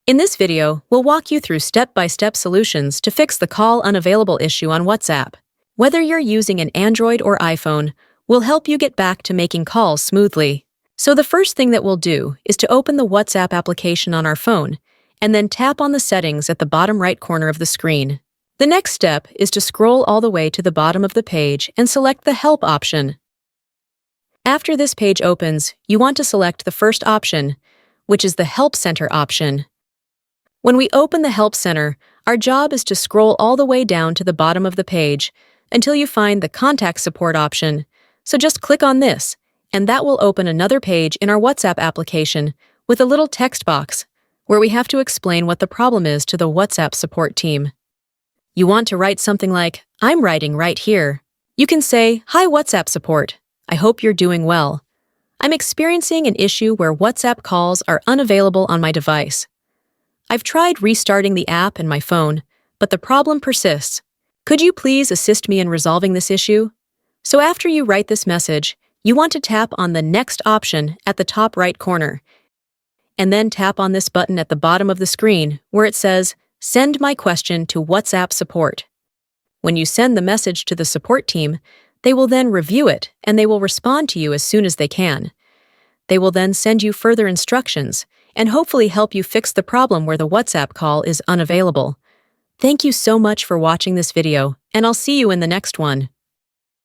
In this video, we'll walk you through step-by-step solutions to fix the call unavailable issue on WhatsApp. Whether you're using an Android or iPhone, we'll help you get back to making calls smoothly. So the first thing that we'll do is to open the WhatsApp application on our phone, and then tap on the settings at the bottom right corner of the screen. The next step is to scroll all the way to the bottom of the page and select the Help option. After this page opens, you want to select the first option, which is the Help Center option. When we open the Help Center, our job is to scroll all the way down to the bottom of the page until you find the Contact Support option. So just click on this, and that will open another page in our WhatsApp application with a little text box where we have to explain what the problem is to the WhatsApp support team. You want to write something like, "I'm writing right here." You can say, "Hi WhatsApp support. I hope you're doing well. I'm experiencing an issue where WhatsApp calls are unavailable on my device. I've tried restarting the app and my phone, but the problem persists. Could you please assist me in resolving this issue?" So after you write this message, you want to tap on the Next option at the top right corner, and then tap on this button at the bottom of the screen where it says, "Send my question to WhatsApp support." When you send the message to the support team, they will then review it and they will respond to you as soon as they can. They will then send you further instructions and hopefully help you fix the problem where the WhatsApp call is unavailable. Thank you so much for watching this video, and I'll see you in the next one.